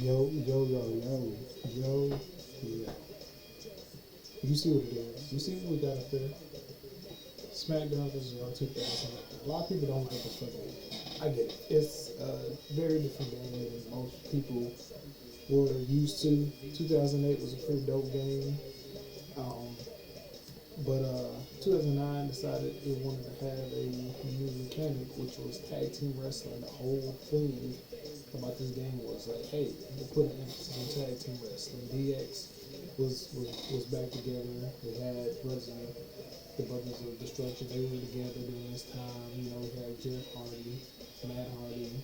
Yo. Yeah. You see what it is. You see what we got up there. Smackdown VS Raw 2000. A lot of people don't like this fucking game. I get it. It's a very different game than most people were used to. 2008 was a pretty dope game. Um, but 2009 decided it wanted to have a new mechanic, which was tag team wrestling. The whole thing about this game was like, hey, we'll put an emphasis on tag team wrestling. DX was back together. We had the Brothers of Destruction. They were together during this time. You know, we had Jeff Hardy, Matt Hardy,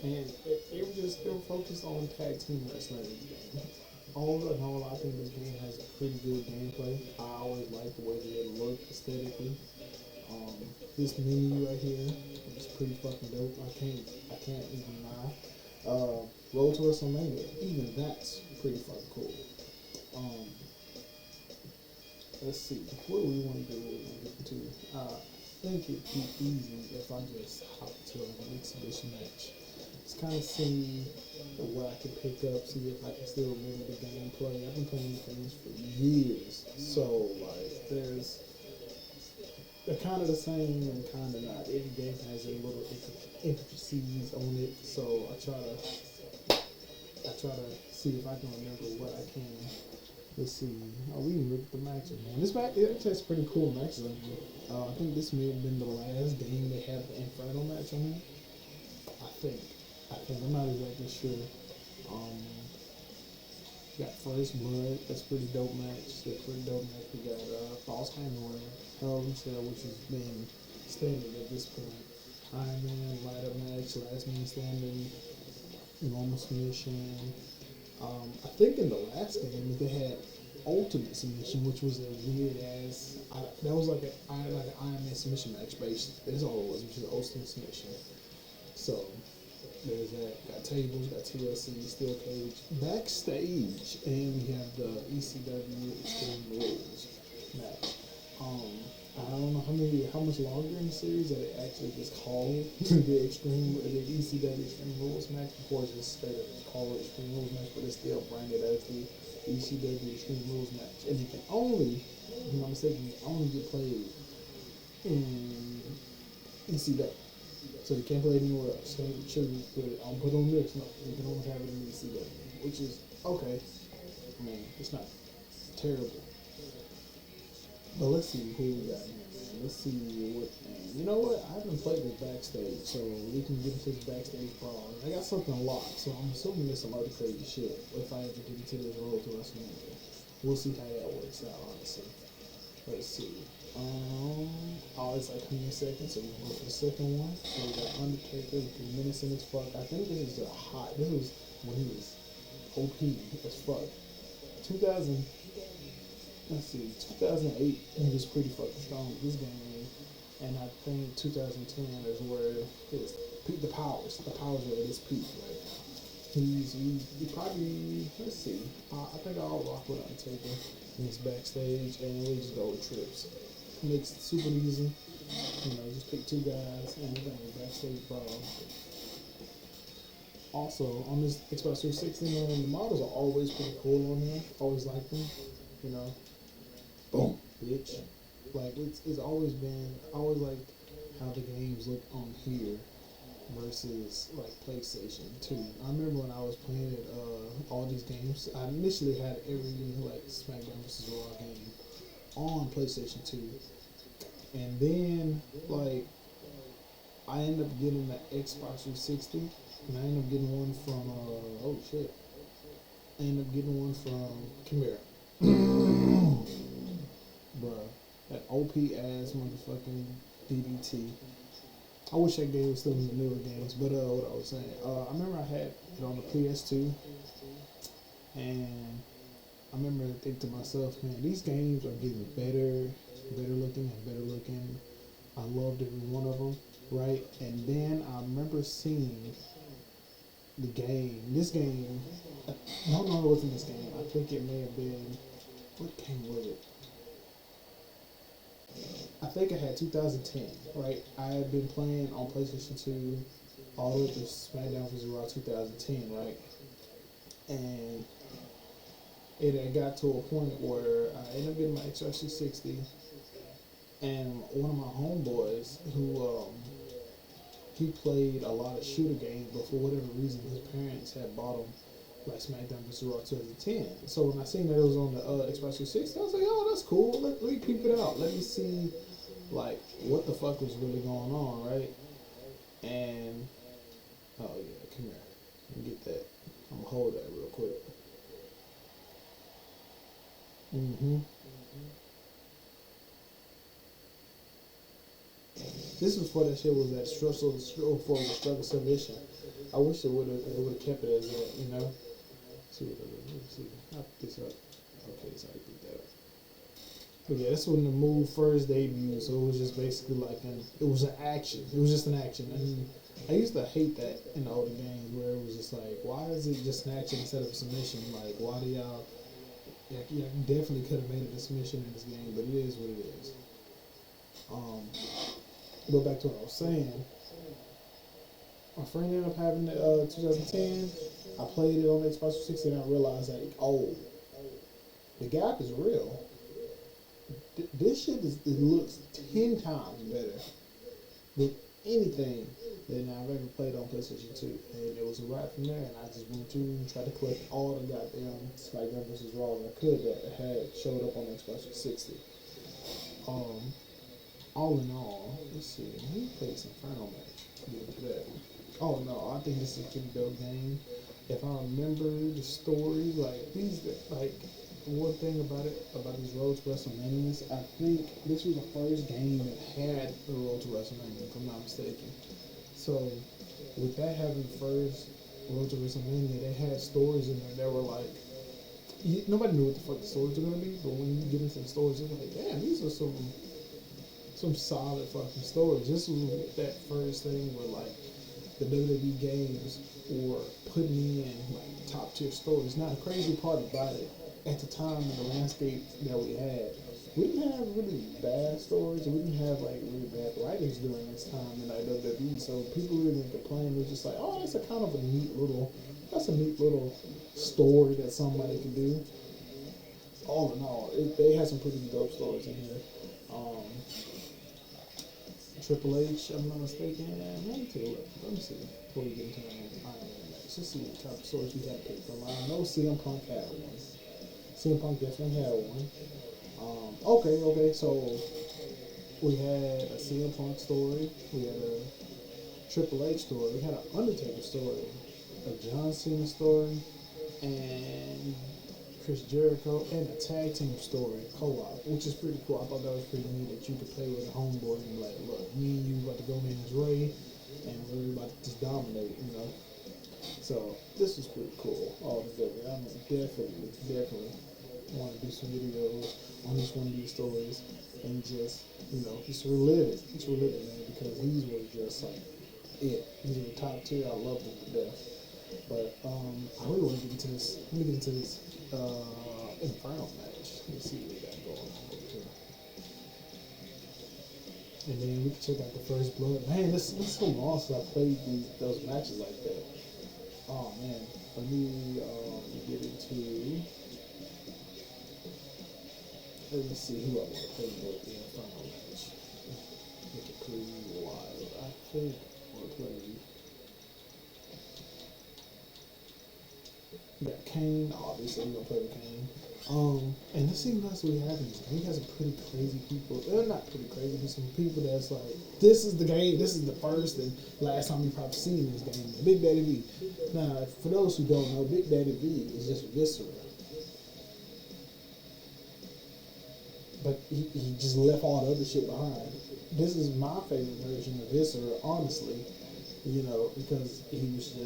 and they were focused on tag team wrestling in the game. All in all, I think this game has a pretty good gameplay. I always like the way that it looked aesthetically. Um, this menu right here is pretty fucking dope. I can't even lie. Road to WrestleMania, even that's pretty fucking cool. Um, let's see, what do we want to do? What do we want to get into? I think it'd be easy if I just hop to an exhibition match. Just kind of see what I can pick up, see if I can still remember the gameplay. I've been playing these games for years, so like they're kind of the same and kind of not. Every game has a little intricacies on it, so I try to see if I can remember what I can. Let's see. Oh, we can look at the matches, man. This match, it has pretty cool matches on here. I think this may have been the last game they had the Inferno match on here. I think. I'm not exactly sure. Um, got First Blood. That's a pretty dope match. We got False Hanoi, Hell in Cell, which has been standard at this point. Iron Man, Light Up match, Last Man Standing, Normal Submission. I think in the last game they had Ultimate Submission, which was a weird ass. That was like an Iron Man submission match, basically. That's all it was, which is Ultimate Submission. So there's that. Got tables, got TLC, steel cage, backstage, and we have the ECW Extreme Rules match. I don't know how much longer in the series that it actually just called the ECW Extreme Rules match before it's just straight up just called it Extreme Rules match, but it's still branded as the ECW Extreme Rules match, and it can only, if I'm not mistaken, it only get played in ECW. So you can't play it anywhere else. So choose, I'll put on this. No, you can only have it in ECW, which is okay. I mean, it's not terrible. But let's see who we got here, man. Let's see what. Man. You know what? I haven't played this backstage, so we can get into this backstage brawl. I got something locked, so I'm assuming there's some other crazy shit if I ever get into this road to WrestleMania. We'll see how that works out, honestly. Let's see. Oh, it's like 20 seconds, so we're going for the second one. So we got Undertaker looking menacing as fuck. I think this is this was when he was OP as fuck. 2000, let's see, 2008, he was pretty fucking strong with this game. And I think 2010 is where the powers are at his peak right now. He probably, let's see, I think I'll rock with Undertaker in his backstage, and we just go with trips. Makes it super easy. You know, just pick two guys and we're gonna backstage brawl. Also, on this Xbox 360, man, the models are always pretty cool on there. Always like them. You know, boom, bitch. Like it's always been. I always like how the games look on here versus like PlayStation 2. I remember when I was playing it, all these games. I initially had every like Smackdown vs. Raw game on PlayStation 2, and then like I ended up getting the Xbox 360, and I ended up getting one from oh shit, I ended up getting one from Chimera, bruh, that OP ass motherfucking DDT. I wish that game was still in the newer games, but what I was saying, I remember I had it on the PS2, and I remember thinking to myself, man, these games are getting better looking and better looking. I loved every one of them, right? And then I remember seeing this game, I don't know what was in this game. I think it may have been, what game was it? I think I had 2010, right? I had been playing on PlayStation 2 all the way to SmackDown vs. Raw 2010, right? and it had got to a point where I ended up getting my XR 660, and one of my homeboys who he played a lot of shooter games, but for whatever reason, his parents had bought him like Smackdown VS Raw 2010. So when I seen that it was on the Xbox 360, I was like, oh, that's cool. Let me peep it out. Let me see like what the fuck was really going on, right? And oh yeah, come here. Let me get that. I'm gonna hold that real quick. This was for that shit was that struggle for the struggle submission. I wish it would have kept it as that, you know. Let's see, I'll put this up. Okay, so I put that up. But yeah, that's when the move first debuted. So it was just basically like it was an action. It was just an action. And I used to hate that in the older games where it was just like, why is it just an action instead of a submission? Like, why do y'all? Yeah, definitely could have made it a submission in this game, but it is what it is. Go back to what I was saying. My friend ended up having it 2010. I played it on Xbox 360 and I realized like, oh, the gap is real. This shit it looks 10 times better than anything that I've ever played on PlayStation 2. And it was a wrap from there, and I just went through and tried to collect all the goddamn Smackdown vs. Raw that I could that had showed up on Xbox 360. All in all, let's see, he played some final match. Get into that. Oh no, I think this is a pretty dope game. If I remember the story, like these, like one thing about these Road to WrestleManias, I think this was the first game that had the Road to WrestleMania, if I'm not mistaken. So with that having the first Road to WrestleMania, they had stories in there that were like, nobody knew what the fuck the stories were gonna be, but when you get into the stories, it's like, damn, these are some solid fucking stories. This was that first thing where like the WWE games were putting in like top tier stories. Now the crazy part about it, at the time in the landscape that we had, we didn't have really bad stories, and we didn't have like really bad writers during this time in like WWE. So people really didn't complain. It was just like, oh, that's a kind of a neat little story that somebody could do. All in all, they had some pretty dope stories in here. Triple H, I'm not mistaken. Let me see. Before we get into Iron Man match, let's see what type of stories we had picked from. I know CM Punk had one. CM Punk definitely had one. Okay. So we had a CM Punk story. We had a Triple H story. We had an Undertaker story, a John Cena story, and Chris Jericho, and a tag team story, co-op, which is pretty cool. I thought that was pretty neat that you could play with a homeboy and be like, look, me and you about to go in as Ray, and we're about to just dominate, you know. So this was pretty cool. Oh, I'm definitely want to do some videos on each one of these stories and just, just relive it. Just relive it, man, because these were just like it. These were the top tier. I loved them to death. But I really want to get into this. Let me get into this Inferno match. Let's see what we got going on over here. And then we can check out the First Blood. Man, this is so long since I played those matches like that. Oh man, let me get into. Let me see who I want to play with the Inferno match. Make it pretty wild. I think I want to play. We got Kane, obviously we're gonna play with Kane. And let's see what else we have in this game. We got some pretty crazy people. They're not pretty crazy, but some people that's like, this is the game, this is the first and last time you've probably seen this game. Big Daddy V. Now, for those who don't know, Big Daddy V is just Viscera. But he just left all the other shit behind. This is my favorite version of Viscera, honestly. Because he was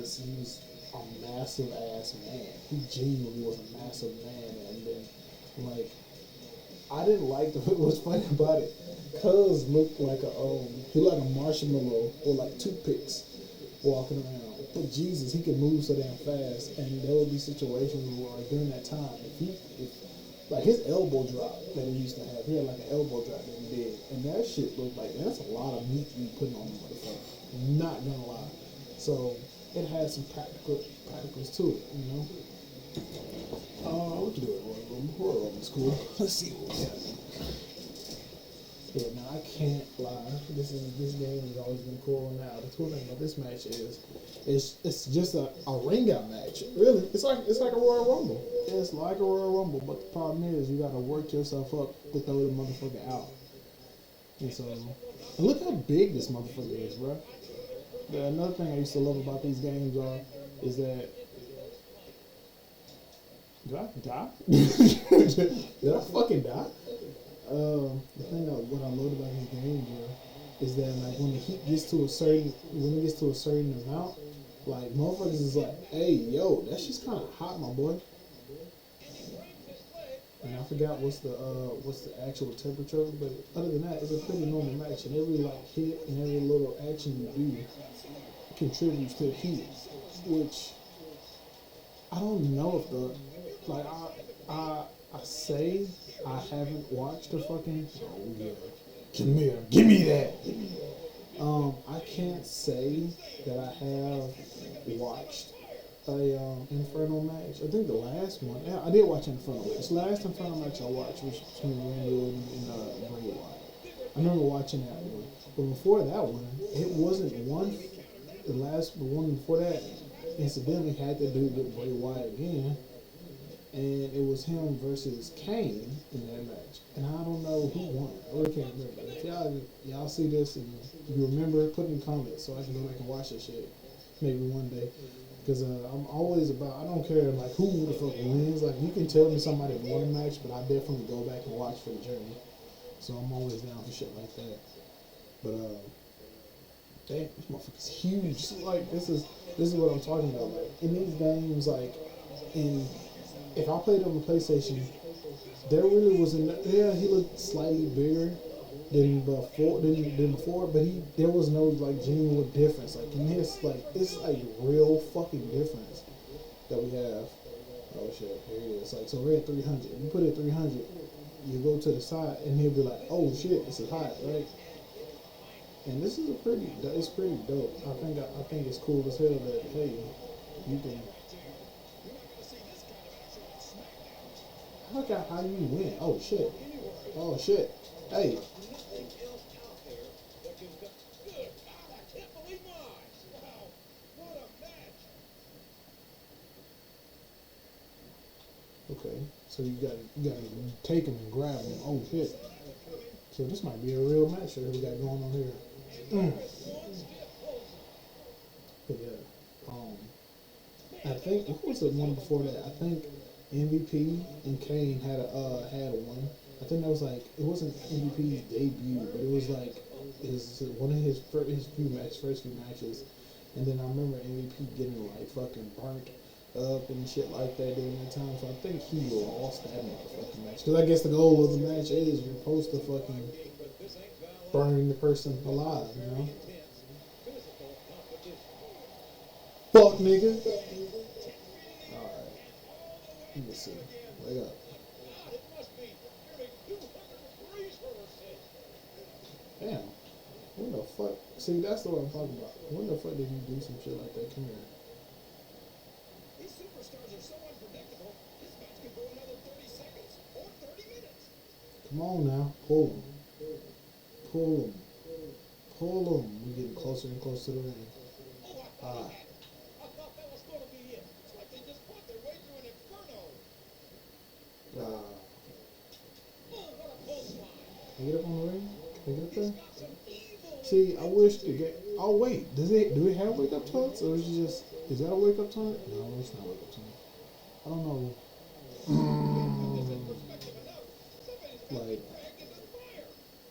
a massive ass man. He genuinely was a massive man, and then I didn't like what's funny about it. Cuz looked like he looked like a marshmallow or like toothpicks walking around. But Jesus, he could move so damn fast, and there would be situations where during that time, if like his elbow drop that he used to have, he had like an elbow drop that he did, and that shit looked like that's a lot of meat to be putting on the motherfucker. Not gonna lie. So it has some practicals to it, We can do it Royal Rumble. Royal Rumble's cool. Let's see what we got. Yeah, now I can't lie. This game has always been cool. Now the cool thing about this match is it's just a ring out match. Really, it's like a Royal Rumble. It's like a Royal Rumble, but the problem is you gotta work yourself up to throw the motherfucker out. And so, and look how big this motherfucker is, bro. Another thing I used to love about these games is that. Did I die? Did I fucking die? The thing that what I love about this game, bro, is that like when the heat gets to a certain amount, like motherfuckers is like, hey yo, that shit's kind of hot, my boy. And I forgot what's the actual temperature, but other than that, it's a pretty normal match, and every like hit and every little action you do contributes to the heat, which I don't know if I say I haven't watched a fucking give me that. I can't say that I have watched a Inferno match. I think the last one, yeah, I did watch Inferno match. The last Inferno match I watched was between Randy and Bray Wyatt. I remember watching that one, but before that one, it wasn't one. The one before that, incidentally had to do with Bray Wyatt again. And it was him versus Kane in that match. And I don't know who won. I really can't remember. If y'all see this and you remember, put in the comments so I can go back and watch that shit maybe one day. Because I'm always about, I don't care like who the fuck wins. Like you can tell me somebody won a match, but I definitely go back and watch for the journey. So I'm always down for shit like that. But damn, this motherfucker's huge. So, like this is what I'm talking about. Like in these games, like if I played on the PlayStation, there really wasn't. Yeah, he looked slightly bigger than before, but there was no like genuine difference. Like in his, like it's like real fucking difference that we have. Oh shit, here it is. Like so, we're at 300. If you put it at 300, you go to the side, and he'll be like, "Oh shit, this is hot, right?" And this is it's pretty dope. I think it's cool as hell that hey, you can. Look at how you win. Oh shit. Oh shit. Hey. Okay. So you gotta take him and grab him. Oh shit. So this might be a real match that we got going on here. But yeah. I think what was the one before that? I think MVP and Kane had one. I think that was like it wasn't MVP's debut, but it was like one of his first few matches. And then I remember MVP getting like fucking burnt up and shit like that during that time. So I think he lost that motherfucking match. Because I guess the goal of the match is you're supposed to fucking burn the person alive, you know? Fuck nigga. Let me see. Wake up. Damn. When the fuck? See, that's the what I'm talking about. When the fuck did you do some shit like that? Come here. These superstars are so unpredictable. This match could go another 30 seconds or 30 minutes. Come on now. Pull him. Pull him. Pull him. We're getting closer and closer to the ring. Ah. Can I get up on the ring? Can I get up there? See, I wish to get. Oh wait, do it have wake up taunts, or is that a wake up taunt? No, it's not wake up taunt. I don't know. Like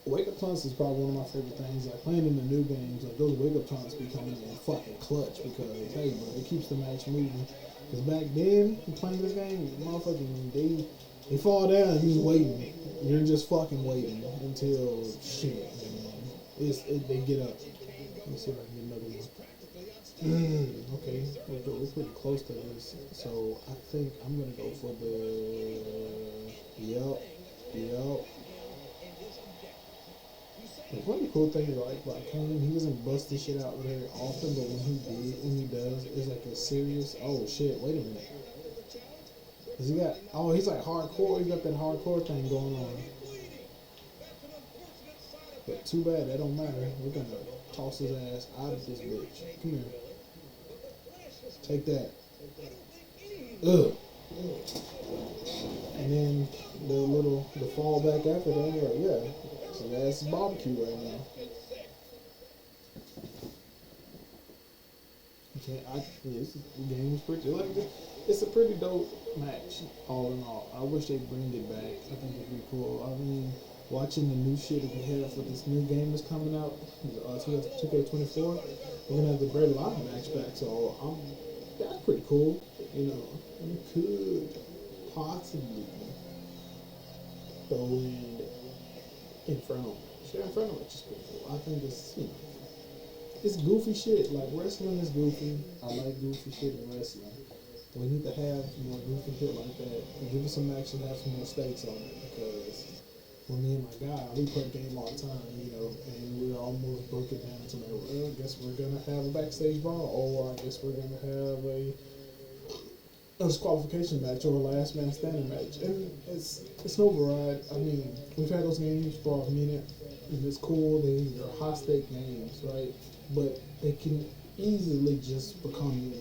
wake up taunts is probably one of my favorite things. Like playing in the new games, like those wake up taunts be coming in fucking clutch because hey, bro, it keeps the match moving. Because back then, playing this game, motherfucking they fall down, you're waiting. You're just fucking waiting until shit. They get up. Let me see if I can get another one. Okay, we're pretty close to this. So I think I'm gonna go for the. Yep. One of the cool things I like about Kane, he doesn't bust this shit out very often, but when he does, it's like a serious. Oh shit! Wait a minute. Cause he got, oh, he's like hardcore. He got that hardcore thing going on. But too bad, that don't matter. We're gonna toss his ass out of this bitch. Come here. Take that. Ugh. And then the fall back after that, like, yeah. So that's barbecue right now. You can't, yeah, the game is pretty, like, it's a pretty dope match, all in all. I wish they'd bring it back. I think it'd be cool. I mean, watching the new shit that they have for this new game that's coming out, 2K24, we're gonna have the Bray Live match back, so that's pretty cool. You know, you could possibly throw in Inferno. Sure, Inferno match is pretty cool. I think it's, you know, it's goofy shit. Like, wrestling is goofy. I like goofy shit in wrestling. We need to have more goofy shit like that. And give us some action, have some more stakes on it. Because when me and my guy, we play the game all the time, you know, and we almost broke it down to like, well, I guess we're gonna have a backstage brawl, or I guess we're gonna have a disqualification match or a last man standing match. And it's no variety. I mean, we've had those games for a minute, and it's cool. They're high stake games, right? But they can easily just become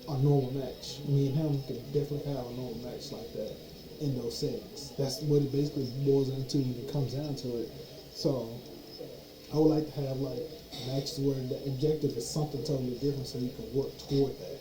a normal match. Me and him can definitely have a normal match like that in those settings. That's what it basically boils into when it comes down to it. So I would like to have like matches where the objective is something totally different, so you can work toward that.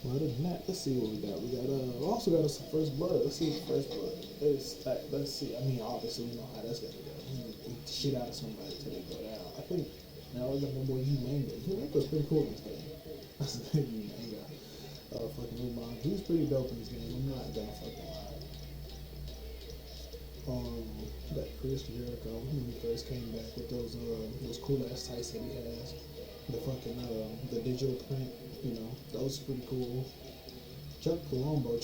Well, other than that, let's see what we got. We also got us some First Blood. Let's see what First Blood is. Let's see. I mean, obviously, we know how that's gonna go. You beat the shit out of somebody until they go down. I think now I got my boy Umanga. Umanga's pretty cool in this game. That's the thing, Umanga. Fucking Umanga. He's pretty dope in this game. I'm not gonna fucking lie. That Chris Jericho when he first came back with those cool ass tights that he has. The fucking the digital print, you know, that was pretty cool. Chuck Palumbo,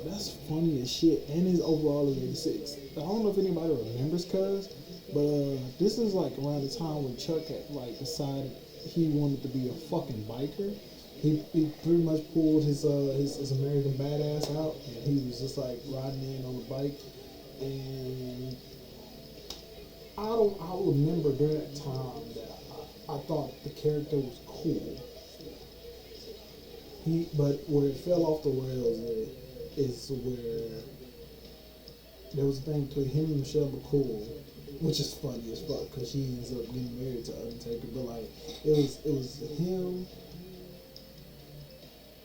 that's funny as shit, and his overall is 86. I don't know if anybody remembers Cuz, but this is like around the time when Chuck had like decided he wanted to be a fucking biker. He pretty much pulled his American Badass out, and he was just like riding in on the bike. And I remember during that time that I thought the character was cool. But where it fell off the rails is where there was a thing between him and Michelle McCool, which is funny as fuck because she ends up getting married to Undertaker. But like it was him,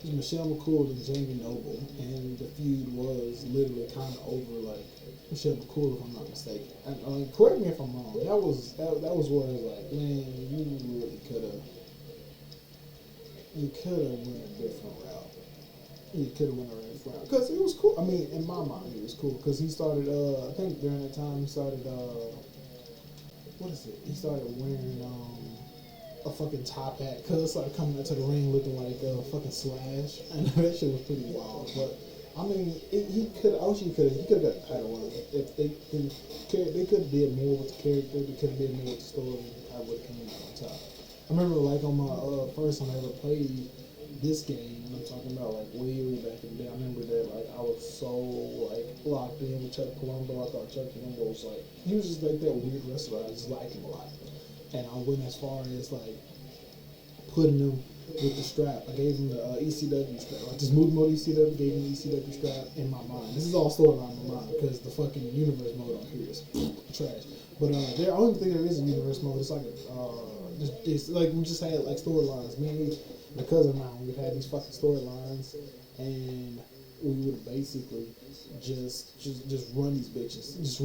Michelle McCool and Jamie Noble, and the feud was literally kind of over like Michelle McCool, if I'm not mistaken. And correct me if I'm wrong. That was where I was like, man, you really could have went a different route. You could have went a different route because it was cool. I mean, in my mind, it was cool because he started. I think during that time he started. What is it? He started wearing a fucking top hat. Cuz started coming into the ring looking like a fucking Slash, and that shit was pretty wild. But I mean, he could have got a title on it if they could have did more with the character. They could have did more with the story. I would have came out on top. I remember like on my first time I ever played this game, and I'm talking about like way back in the day. I remember that like I was so like locked in with Chuck Palumbo. I thought Chuck Palumbo was like he was just like that weird wrestler. I just liked him a lot, and I went as far as like putting him with the strap. I gave him the ECW strap. I just moved him on ECW, gave him the ECW strap in my mind. This is all storyline in my mind because the fucking universe mode on here is trash. But I don't think there is a universe mode. It's like it's like we just had like storylines. Me and my cousin and I, we had these fucking storylines, and we would basically just run these bitches. Just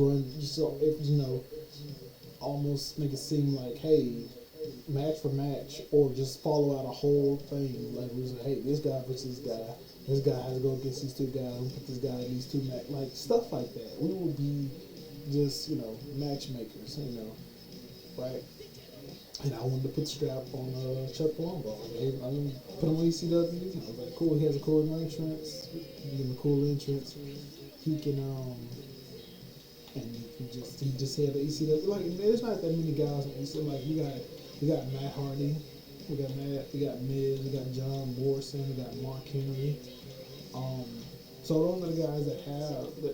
so if you know, almost make it seem like, hey, match for match, or just follow out a whole thing. Like we was like, hey, this guy versus this guy. This guy has to go against these two guys. And put this guy in these two match, like stuff like that. We would be just matchmakers, right? And I wanted to put the strap on Chuck Palumbo. I put him on ECW. I was like, cool. He has a cool entrance. Give him a cool entrance. He can and he just had the ECW. Like there's not that many guys on ECW. Like we got Matt Hardy, we got Miz, we got John Morrison, we got Mark Henry. Um, so those are the guys that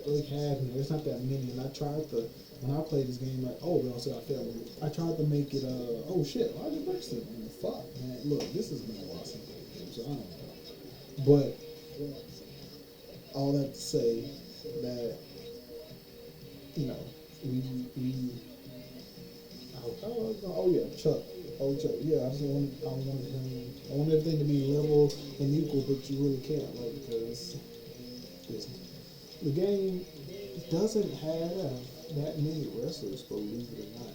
really have me. There's not that many, and I tried to when I played this game like we also got family. I tried to make it oh shit, why did Brixton? Fuck man, look, this has been a while since I played games, so I don't know. But all that to say that you know we oh yeah, Chuck. Oh Chuck, yeah, I want everything to be level and equal, but you really can't, like, because the game doesn't have that many wrestlers, believe it or not.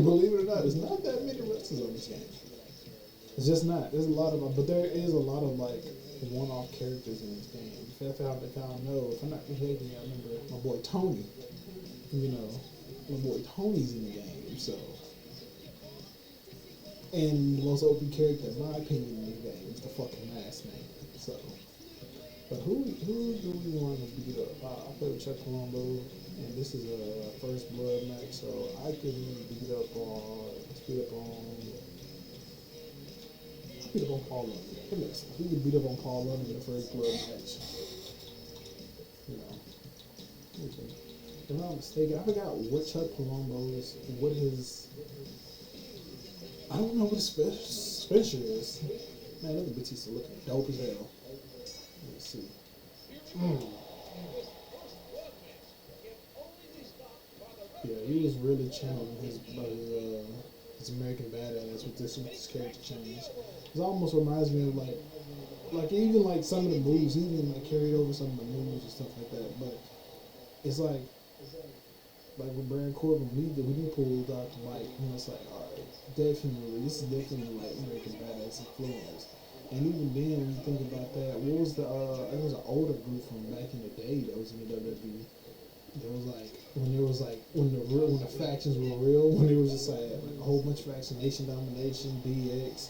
Believe it or not, there's not that many wrestlers on this game. It's just not. There's a lot of, but there is a lot of like one-off characters in this game. If I know, if I'm not mistaken, I remember my boy Tony. You know, my boy Tony's in the game, so. And the most OP character, in my opinion, in the game is the fucking Mask Man. So, but who do we want to beat up? I play with Chuck Palumbo, and this is a first blood match, so I can beat up on. Beat up on Paul London. He could beat up on Paul London in the first blood match. You know. Okay. If I'm not mistaken, I forgot what Chuck Palumbo's, I don't know what his special is. Man, look at Batista looking dope as hell. Let's see. Yeah, he was really channeling his American Badass with this character change. It almost reminds me of like even like some of the moves, he even like carried over some of the moves and stuff like that. But it's like with Baron Corbin, when he pulled out the mic, it's like, all right, definitely, this is definitely like American Badass influence. And even then, when you think about that, what was it was an older group from back in the day that was in the WWE. There was like when the factions were real, when it was just like a whole bunch of factions, Nation Domination, DX,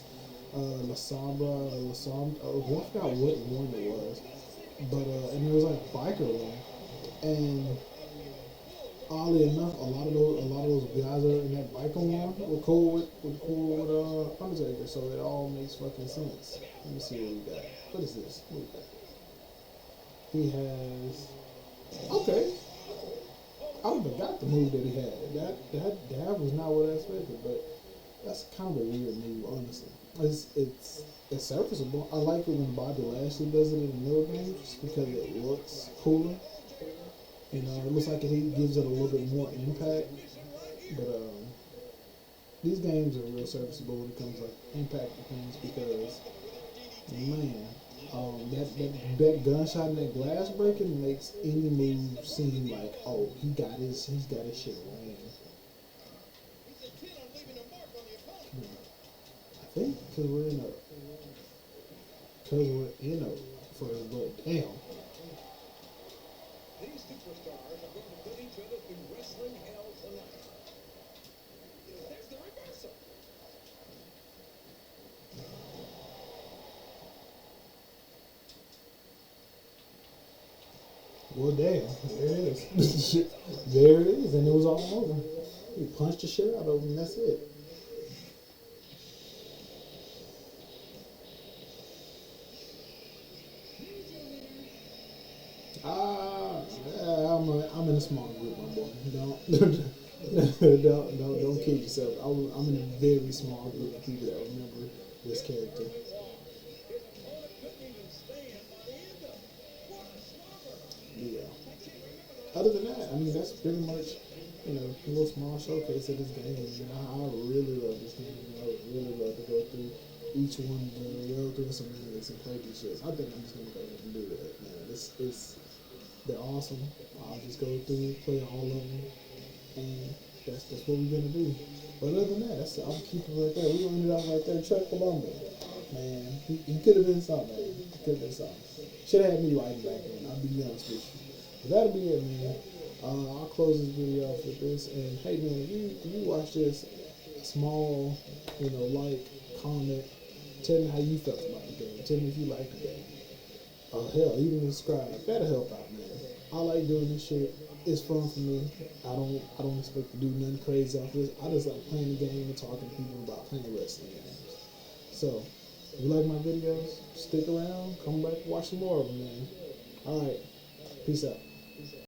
La Sombra, I forgot what one it was, but and there was like biker one, and oddly enough, a lot of those guys are in that biker one were cool with Undertaker, so it all makes fucking sense. Let me see what we got. What is this? What we got? He has okay. I forgot the move that he had. That was not what I expected, but that's kind of a weird move, honestly. It's serviceable. I like it when Bobby Lashley does it in the middle games just because it looks cooler. You know, it looks like it gives it a little bit more impact. But these games are real serviceable when it comes to like impact to things because man. That gunshot and that glass breaking makes any move seem like, oh, he's got his shit ran. I think because we're in a first blood. Damn. These superstars are going to put each other through wrestling hell tonight. There's the reversal. Well, damn, there it is. There it is, and it was all over. He punched the shit out of him, and that's it. I'm in a small group, my boy. Don't kid yourself. I'm in a very small group of people that remember this character. Yeah. Other than that, I mean, that's pretty much, a little small showcase of this game. I really love this game. I would really love to go through each one, go through some minutes and play these shits. I think I'm just going to go ahead and do that, man. They're awesome. I'll just go through, play all of them, and that's what we're going to do. But other than that, I'll keep it right there. We're going to end it off right there. Chuck Palumbo. Man, he could have been something, man. He could have been something. Should have had me writing back then. I'll be honest with you. But that'll be it, man. I'll close this video off with this. And hey, man, if you watch this, small, like, comment, tell me how you felt about the game. Tell me if you liked the game. Oh, hell, even subscribe. That'll help out, man. I like doing this shit. It's fun for me. I don't expect to do nothing crazy off this. I just like playing the game and talking to people about playing wrestling games. So, if you like my videos, stick around, come back and watch some more of them, man. Alright, peace out.